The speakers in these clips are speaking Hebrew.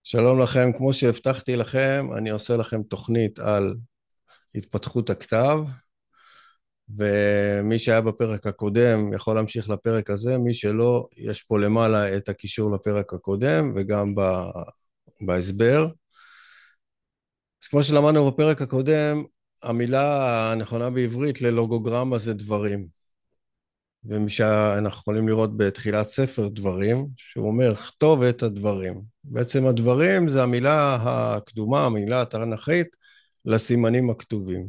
שלום לכם, כמו שהבטחתי לכם, אני עושה לכם תוכנית על התפתחות הכתב, ומי שהיה בפרק הקודם יכול להמשיך לפרק הזה, מי שלא, יש פה למעלה את הקישור לפרק הקודם וגם בהסבר. אז כמו שלמדנו בפרק הקודם, המילה הנכונה בעברית ללוגוגרמה זה דברים, ומי שאנחנו יכולים לראות בתחילת ספר דברים, שהוא אומר כתוב את הדברים. בעצם הדברים זה המילה הקדומה, המילה התנ"כית, לסימנים הכתובים.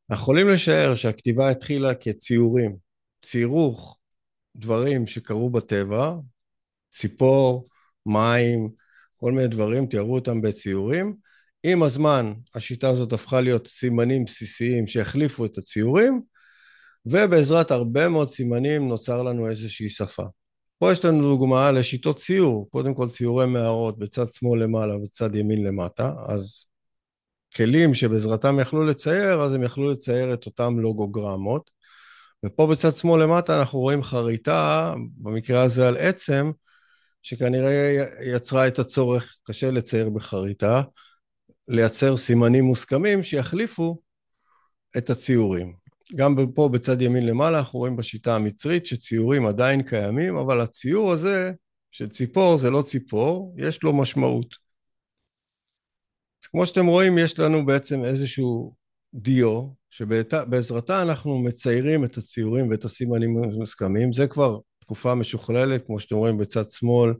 אנחנו יכולים לשער שהכתיבה התחילה כציורים, ציירו דברים שקרו בטבע, ציפור, מים, כל מיני דברים, תיארו אותם בציורים. עם הזמן השיטה הזאת הפכה להיות סימנים בסיסיים שהחליפו את הציורים, ובעזרת הרבה מאוד סימנים נוצר לנו איזושהי שפה. פה יש לנו דוגמה לשיטות ציור, קודם כל ציורי מערות בצד שמאל למעלה ובצד ימין למטה, אז כלים שבעזרתם יכלו לצייר, אז הם יכלו לצייר את אותם לוגוגרמות, ופה בצד שמאל למטה אנחנו רואים חריטה, במקרה הזה על עצם, שכנראה יצרה את הצורך, קשה לצייר בחריטה, לייצר סימנים מוסכמים שיחליפו את הציורים. גם פה בצד ימין למעלה אנחנו רואים בשיטה המצרית שציורים עדיין קיימים, אבל הציור הזה של ציפור זה לא ציפור, יש לו משמעות. אז כמו שאתם רואים יש לנו בעצם איזשהו דיו, שבעזרתה אנחנו מציירים את הציורים ואת הסימנים המוסכמים, זה כבר תקופה משוכללת, כמו שאתם רואים בצד שמאל,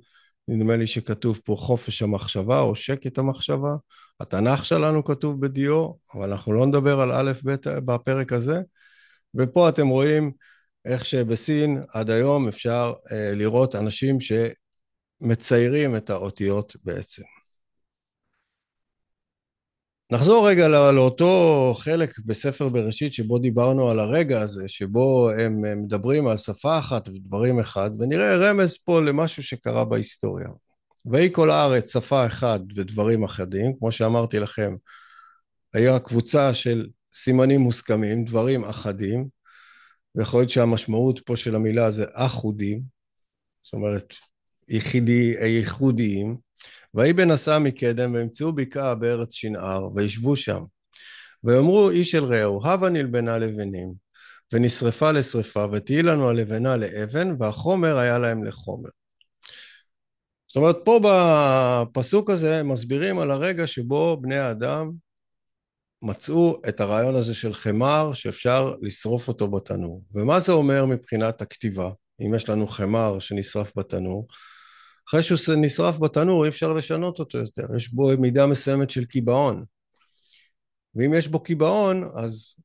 נדמה לי שכתוב פה חופש המחשבה או שקט המחשבה, התנ"ך שלנו כתוב בדיו, אבל אנחנו לא נדבר על א' ב' בפרק הזה, ופה אתם רואים איך שבסין עד היום אפשר לראות אנשים שמציירים את האותיות בעצם. נחזור רגע לאותו חלק בספר בראשית שבו דיברנו על הרגע הזה, שבו הם מדברים על שפה אחת ודברים אחד, ונראה רמז פה למשהו שקרה בהיסטוריה. ויהי כל הארץ שפה אחד ודברים אחדים, כמו שאמרתי לכם, היה קבוצה של סימנים מוסכמים, דברים אחדים, ויכול להיות שהמשמעות פה של המילה זה אחודים, זאת אומרת ייחודיים, ויהי בנסע מקדם וימצאו בקעה בארץ שנער וישבו שם, ויאמרו איש אל רעהו הבה נלבנה לבנים, ונשרפה לשרפה ותהי לנו הלבנה לאבן והחומר היה להם לחומר. זאת אומרת פה בפסוק הזה הם מסבירים על הרגע שבו בני האדם מצאו את הרעיון הזה של חמר שאפשר לשרוף אותו בתנור. ומה זה אומר מבחינת הכתיבה? אם יש לנו חמר שנשרף בתנור, אחרי שהוא נשרף בתנור אי אפשר לשנות אותו יותר, יש בו מידה מסוימת של קיבעון. ואם יש בו קיבעון אז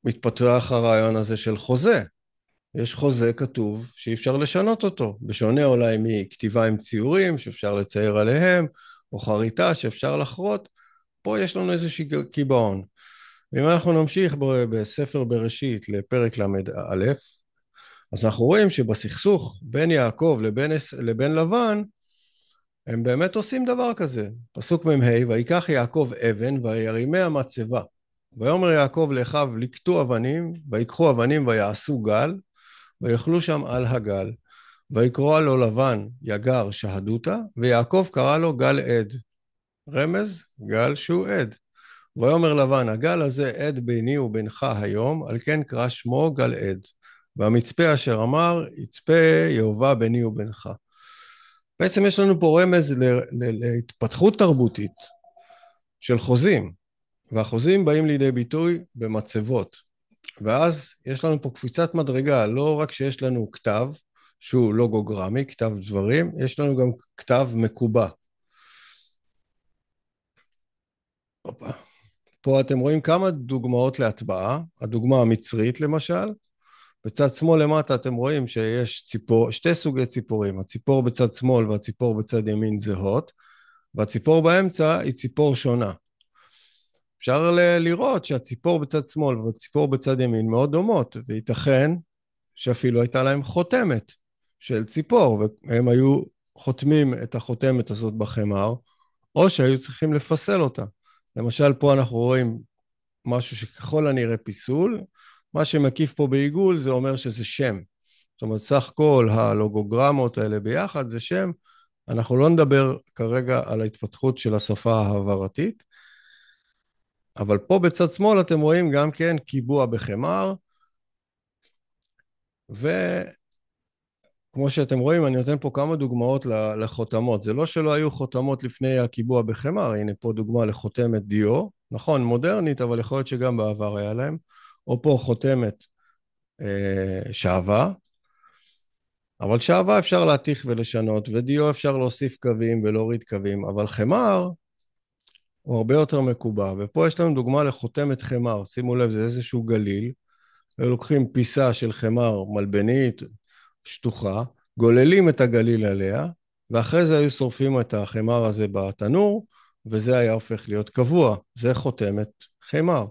מתפתח הרעיון הזה של חוזה. יש חוזה כתוב שאי אפשר לשנות אותו, בשונה אולי מכתיבה עם ציורים שאפשר לצייר עליהם, או חריטה שאפשר לחרות, פה יש לנו איזושהי קיבעון. ואם אנחנו נמשיך בספר בראשית לפרק ל"א, אז אנחנו רואים שבסכסוך בין יעקב לבין לבן, הם באמת עושים דבר כזה. פסוק מ"ה, ויקח יעקב אבן וירימיה מצבה, ויאמר יעקב לאחיו לקטו אבנים, ויקחו אבנים ויעשו גל, ויאכלו שם על הגל, ויקרא לו לבן יגר שהדותה, ויעקב קרא לו גל עד. רמז, גל שהוא עד. ויאמר לבן, הגל הזה עד ביני ובינך היום, על כן קרא שמו גל עד. והמצפה אשר אמר, יצפה יהובה ביני ובינך. בעצם יש לנו פה רמז להתפתחות תרבותית של חוזים, והחוזים באים לידי ביטוי במצבות. ואז יש לנו פה קפיצת מדרגה, לא רק שיש לנו כתב, שהוא לוגוגרמי, כתב דברים, יש לנו גם כתב מקובע. פה אתם רואים כמה דוגמאות להטבעה, הדוגמה המצרית למשל, בצד שמאל למטה אתם רואים שיש שתי סוגי ציפורים, הציפור בצד שמאל והציפור בצד ימין זהות, והציפור באמצע היא ציפור שונה. אפשר לראות שהציפור בצד שמאל והציפור בצד ימין מאוד דומות, וייתכן שאפילו הייתה להם חותמת של ציפור, והם היו חותמים את החותמת הזאת בחמר, או שהיו צריכים לפסל אותה. למשל פה אנחנו רואים משהו שככל הנראה פיסול, מה שמקיף פה בעיגול זה אומר שזה שם. זאת אומרת, סך כל הלוגוגרמות האלה ביחד זה שם, אנחנו לא נדבר כרגע על ההתפתחות של השפה ההעברתית, אבל פה בצד שמאל אתם רואים גם כן קיבוע בחמר, וכמו שאתם רואים, אני נותן פה כמה דוגמאות לחותמות. זה לא שלא היו חותמות לפני הקיבוע בחמר, הנה פה דוגמה לחותמת דיו, נכון, מודרנית, אבל יכול להיות שגם בעבר היה להם, או פה חותמת שעווה, אבל שעווה אפשר להתיך ולשנות, ודיו אפשר להוסיף קווים ולהוריד קווים, אבל חמר הוא הרבה יותר מקובע, ופה יש לנו דוגמה לחותמת חמר, שימו לב, זה איזשהו גליל, לוקחים פיסה של חמר מלבנית, שטוחה, גוללים את הגליל עליה, ואחרי זה היו שורפים את החמר הזה בתנור, וזה היה הופך להיות קבוע, זה חותמת חמר.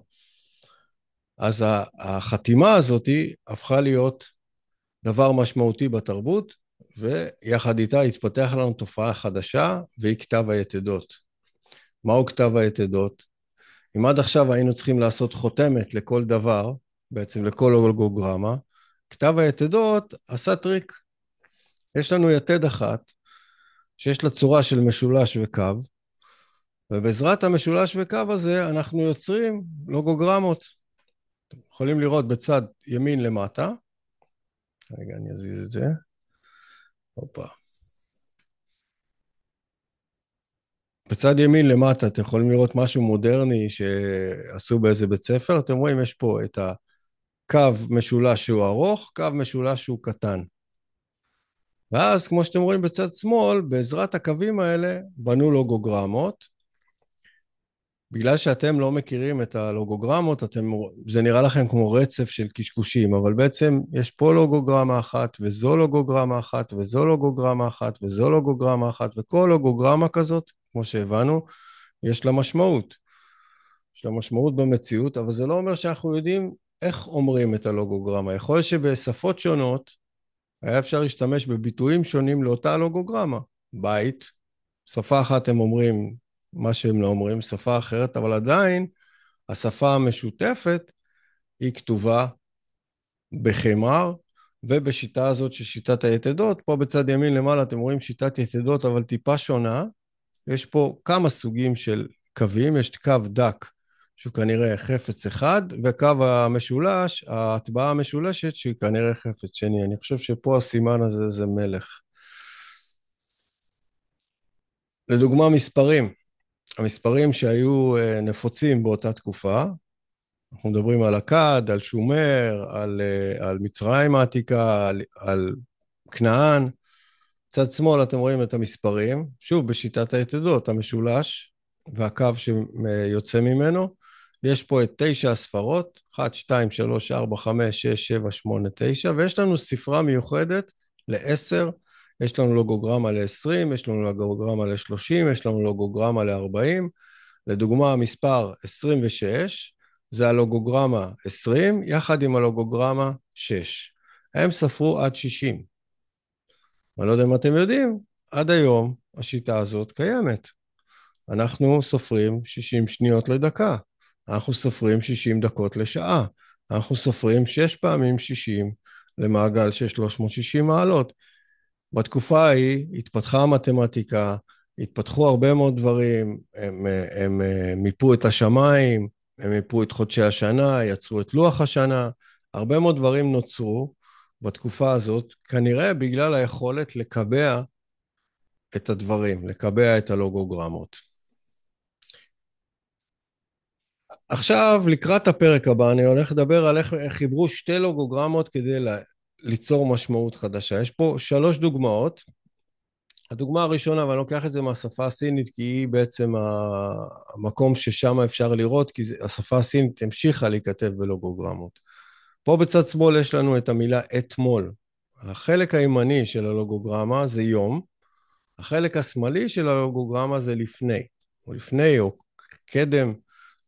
אז החתימה הזאת הפכה להיות דבר משמעותי בתרבות, ויחד איתה התפתח לנו תופעה חדשה, והיא כתב היתדות. מהו כתב היתדות? אם עד עכשיו היינו צריכים לעשות חותמת לכל דבר, בעצם לכל אולגוגרמה, כתב היתדות עשה טריק. יש לנו יתד אחת, שיש לה צורה של משולש וקו, ובעזרת המשולש וקו הזה אנחנו יוצרים לוגוגרמות. אתם יכולים לראות בצד ימין למטה, רגע אני אזיז את זה, הופה. בצד ימין למטה אתם יכולים לראות משהו מודרני שעשו באיזה בית ספר, אתם רואים יש פה את הקו משולש שהוא ארוך, קו משולש שהוא קטן. ואז כמו שאתם רואים בצד שמאל, בעזרת הקווים האלה בנו לוגוגרמות. בגלל שאתם לא מכירים את הלוגוגרמות, זה נראה לכם כמו רצף של קשקושים, אבל בעצם יש פה לוגוגרמה אחת, וזו לוגוגרמה אחת, וזו לוגוגרמה אחת, וזו לוגוגרמה אחת, וכל לוגוגרמה כזאת, כמו שהבנו, יש לה משמעות. יש לה משמעות במציאות, אבל זה לא אומר שאנחנו יודעים איך אומרים את הלוגוגרמה. יכול להיות שבשפות שונות, היה אפשר להשתמש בביטויים שונים לאותה לוגוגרמה. בית, שפה אחת הם אומרים מה שהם לא אומרים, שפה אחרת, אבל עדיין השפה המשותפת היא כתובה בחמר, ובשיטה הזאת של שיטת היתדות, פה בצד ימין למעלה אתם רואים שיטת יתדות, אבל טיפה שונה. יש פה כמה סוגים של קווים, יש קו דק, שהוא כנראה חפץ אחד, וקו המשולש, ההטבעה המשולשת, שהיא כנראה חפץ שני. אני חושב שפה הסימן הזה זה מלך. לדוגמה מספרים, המספרים שהיו נפוצים באותה תקופה, אנחנו מדברים על אכד, על שומר, על מצרים העתיקה, על כנען. צד שמאל אתם רואים את המספרים, שוב בשיטת היתדות, המשולש והקו שיוצא ממנו. יש פה את 9 הספרות, 1, 2, 3, 4, 5, 6, 7, 8, 9, ויש לנו ספרה מיוחדת ל-10, יש לנו לוגוגרמה ל-20, יש לנו לוגוגרמה ל-30, יש לנו לוגוגרמה ל-40. לדוגמה, המספר 26, זה הלוגוגרמה 20, יחד עם הלוגוגרמה 6. הם ספרו עד 60. אני לא יודע אם אתם יודעים, עד היום השיטה הזאת קיימת. אנחנו סופרים 60 שניות לדקה, אנחנו סופרים 60 דקות לשעה, אנחנו סופרים 6 פעמים 60 למעגל של 360 מעלות. בתקופה ההיא התפתחה המתמטיקה, התפתחו הרבה מאוד דברים, הם מיפו את השמיים, הם מיפו את חודשי השנה, יצרו את לוח השנה, הרבה מאוד דברים נוצרו בתקופה הזאת, כנראה בגלל היכולת לקבע את הדברים, לקבע את הלוגוגרמות. עכשיו, לקראת הפרק הבא, אני הולך לדבר על איך חיברו שתי לוגוגרמות כדי ליצור משמעות חדשה. יש פה 3 דוגמאות. הדוגמה הראשונה, ואני לוקח את זה מהשפה הסינית, כי היא בעצם המקום ששם אפשר לראות, כי השפה הסינית המשיכה להיכתב בלוגוגרמות. פה בצד שמאל יש לנו את המילה אתמול. החלק הימני של הלוגוגרמה זה יום, החלק השמאלי של הלוגוגרמה זה לפני, או לפני או קדם,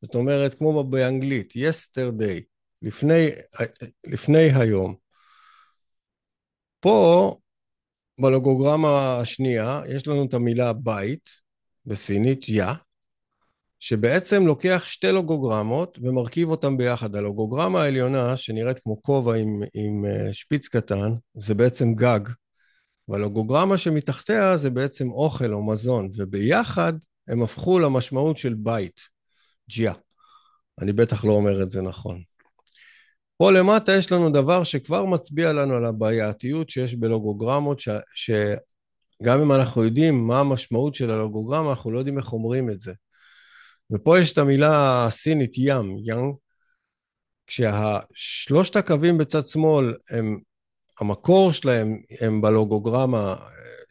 זאת אומרת כמו באנגלית, yesterday, לפני היום. פה בלוגוגרמה השנייה יש לנו את המילה בית, בסינית יא, שבעצם לוקח 2 לוגוגרמות ומרכיב אותם ביחד. הלוגוגרמה העליונה, שנראית כמו כובע עם שפיץ קטן, זה בעצם גג, והלוגוגרמה שמתחתיה זה בעצם אוכל או מזון, וביחד הם הפכו למשמעות של בית, ג'יה. אני בטח לא אומר את זה נכון. פה למטה יש לנו דבר שכבר מצביע לנו על הבעייתיות שיש בלוגוגרמות, שגם אם אנחנו יודעים מה המשמעות של הלוגוגרמה, אנחנו לא יודעים איך אומרים את זה. ופה יש את המילה הסינית ים, יאנג, כשהשלושת הקווים בצד שמאל, המקור שלהם הם בלוגוגרמה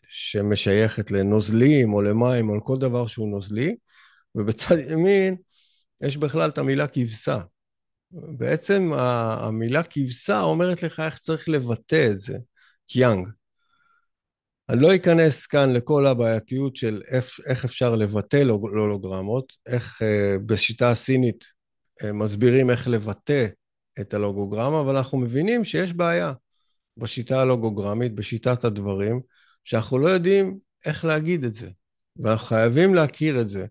שמשייכת לנוזלים או למים או לכל דבר שהוא נוזלי, ובצד ימין יש בכלל את המילה כבשה. בעצם המילה כבשה אומרת לך איך צריך לבטא את זה, קיאנג. אני לא אכנס כאן לכל הבעייתיות של איך אפשר לבטא לוגוגרמות, איך בשיטה הסינית מסבירים איך לבטא את הלוגוגרמה, אבל אנחנו מבינים שיש בעיה בשיטה הלוגוגרמית, בשיטת הדברים, שאנחנו לא יודעים איך להגיד את זה, ואנחנו חייבים להכיר את זה,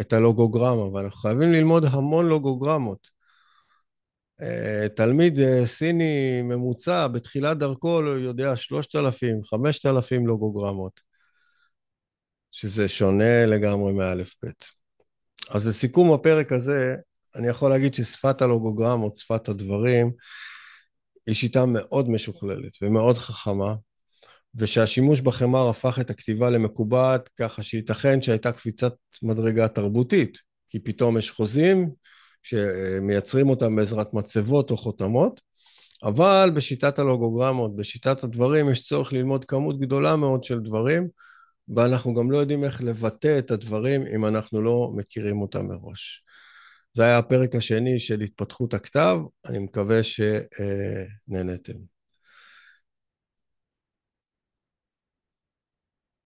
את הלוגוגרמה, ואנחנו חייבים ללמוד המון לוגוגרמות. תלמיד סיני ממוצע בתחילת דרכו לא יודע 3,000, 5,000 לוגוגרמות, שזה שונה לגמרי מאלף בית. אז לסיכום הפרק הזה, אני יכול להגיד ששפת הלוגוגרמות, שפת הדברים, היא שיטה מאוד משוכללת ומאוד חכמה, ושהשימוש בחמר הפך את הכתיבה למקובעת, ככה שייתכן שהייתה קפיצת מדרגה תרבותית, כי פתאום יש חוזים שמייצרים אותם בעזרת מצבות או חותמות, אבל בשיטת הלוגוגרמות, בשיטת הדברים, יש צורך ללמוד כמות גדולה מאוד של דברים, ואנחנו גם לא יודעים איך לבטא את הדברים אם אנחנו לא מכירים אותם מראש. זה היה הפרק השני של התפתחות הכתב, אני מקווה שנהנתם.